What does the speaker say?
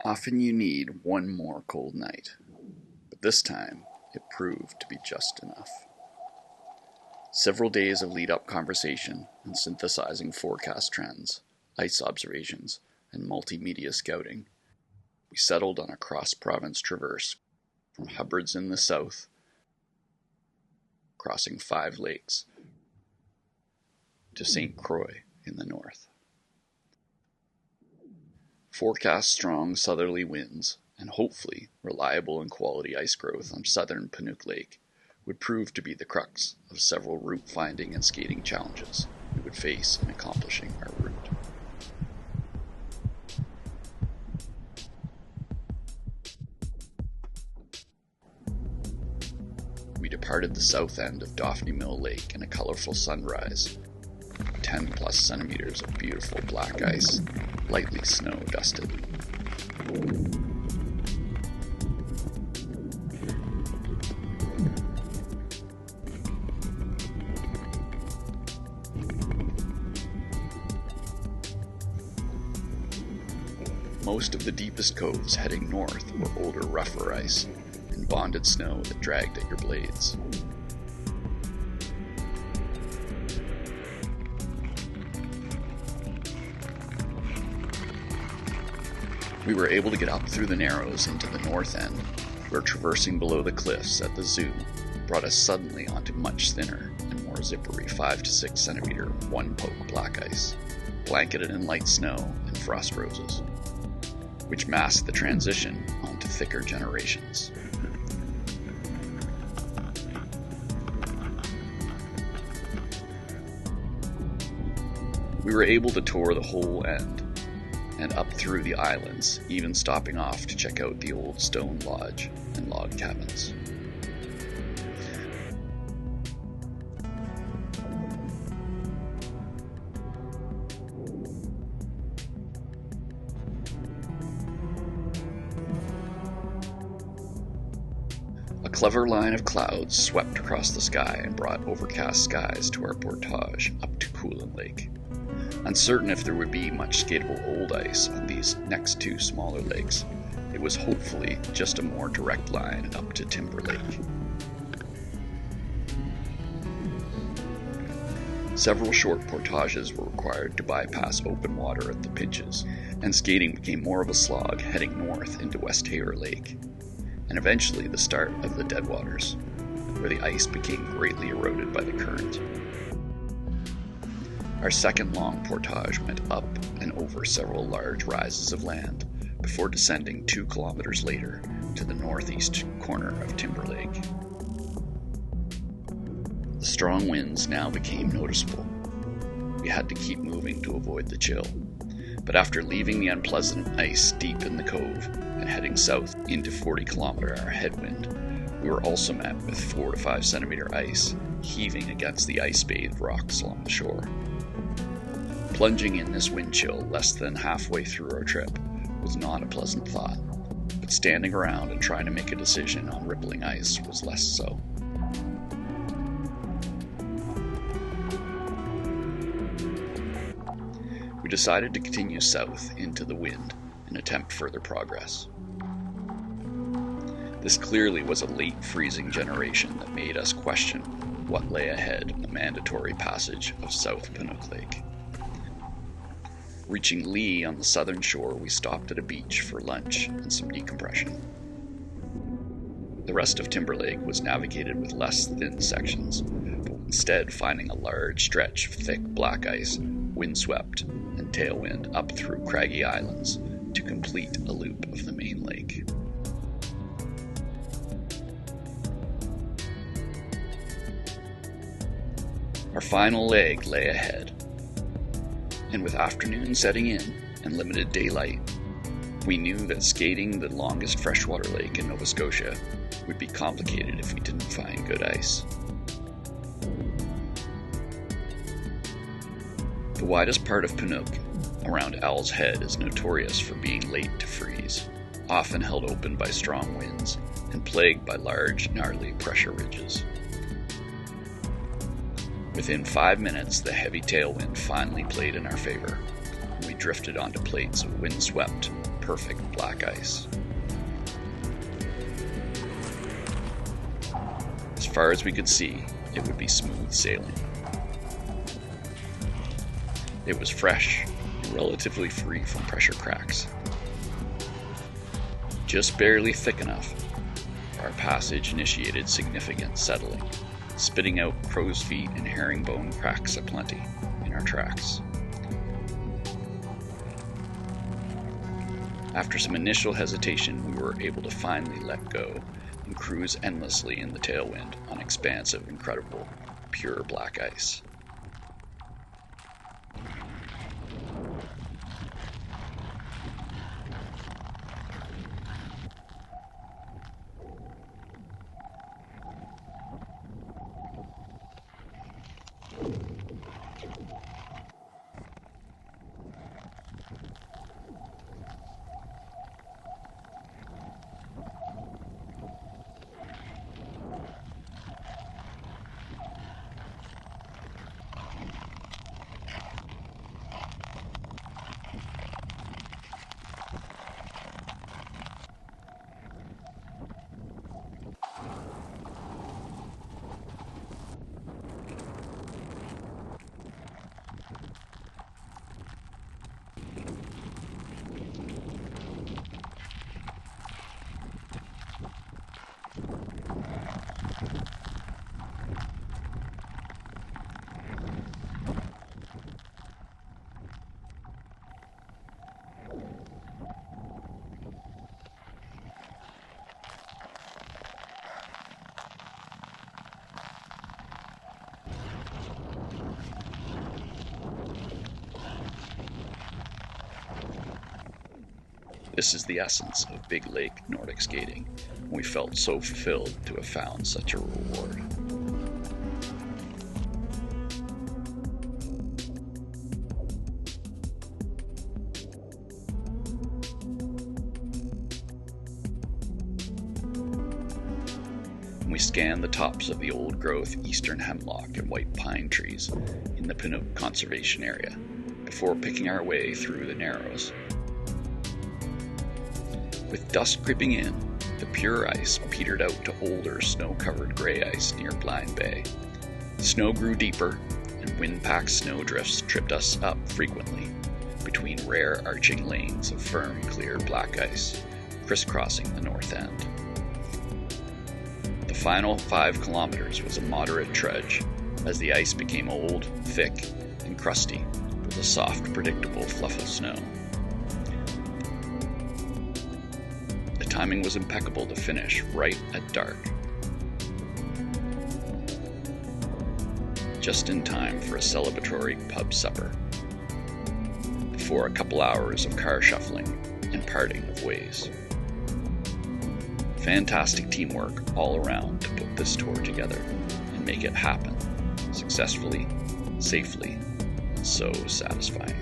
Often you need one more cold night, but this time it proved to be just enough. Several days of lead-up conversation and synthesizing forecast trends, ice observations, and multimedia scouting, we settled on a cross-province traverse from Hubbards in the south, crossing 5 lakes, to St. Croix in the north. Forecast strong southerly winds and hopefully reliable and quality ice growth on southern Panuke Lake would prove to be the crux of several route finding and skating challenges we would face in accomplishing our route. We departed the south end of Dauphinee Mill Lake in a colorful sunrise, 10 plus centimeters of beautiful black ice, lightly snow dusted. Most of the deepest coves heading north were older, rougher ice and bonded snow that dragged at your blades. We were able to get up through the narrows into the north end, where traversing below the cliffs at the zoo brought us suddenly onto much thinner and more zippery 5 to 6 centimeter one-poke black ice, blanketed in light snow and frost roses, which masked the transition onto thicker generations. We were able to tour the whole end and up through the islands, even stopping off to check out the old stone lodge and log cabins. A clever line of clouds swept across the sky and brought overcast skies to our portage up to Coolin Lake. Uncertain if there would be much skatable old ice on these next 2 smaller lakes, it was hopefully just a more direct line up to Timber Lake. Several short portages were required to bypass open water at the pinches, and skating became more of a slog heading north into West Hayer Lake, and eventually the start of the Deadwaters, where the ice became greatly eroded by the current. Our second long portage went up and over several large rises of land before descending 2 kilometers later to the northeast corner of Timber Lake. The strong winds now became noticeable. We had to keep moving to avoid the chill, but after leaving the unpleasant ice deep in the cove and heading south into 40-kilometer-hour headwind, we were also met with 4 to 5 centimeter ice heaving against the ice-bathed rocks along the shore. Plunging in this wind chill less than halfway through our trip was not a pleasant thought, but standing around and trying to make a decision on rippling ice was less so. We decided to continue south into the wind and attempt further progress. This clearly was a late freezing generation that made us question what lay ahead in the mandatory passage of South Panuke Lake. Reaching Lee on the southern shore, we stopped at a beach for lunch and some decompression. The rest of Timber Lake was navigated with less thin sections, but instead finding a large stretch of thick black ice, windswept and tailwind up through craggy islands to complete a loop of the main lake. Our final leg lay ahead, and with afternoon setting in and limited daylight, we knew that skating the longest freshwater lake in Nova Scotia would be complicated if we didn't find good ice. The widest part of Panuke, around Owl's Head, is notorious for being late to freeze, often held open by strong winds and plagued by large, gnarly pressure ridges. Within 5 minutes, the heavy tailwind finally played in our favor, and we drifted onto plates of windswept, perfect black ice. As far as we could see, it would be smooth sailing. It was fresh and relatively free from pressure cracks. Just barely thick enough, our passage initiated significant settling, spitting out crow's feet and herringbone cracks aplenty in our tracks. After some initial hesitation, we were able to finally let go and cruise endlessly in the tailwind on expansive, incredible, pure black ice. This is the essence of big lake Nordic skating, and we felt so fulfilled to have found such a reward. We scanned the tops of the old-growth eastern hemlock and white pine trees in the Panuke conservation area before picking our way through the narrows. With dusk creeping in, the pure ice petered out to older snow-covered gray ice near Blind Bay. The snow grew deeper, and wind-packed snowdrifts tripped us up frequently between rare arching lanes of firm, clear black ice, crisscrossing the north end. The final 5 kilometers was a moderate trudge, as the ice became old, thick, and crusty, with a soft, predictable fluff of snow. The timing was impeccable to finish right at dark, just in time for a celebratory pub supper, before a couple hours of car shuffling and parting of ways. Fantastic teamwork all around to put this tour together and make it happen successfully, safely, and so satisfying.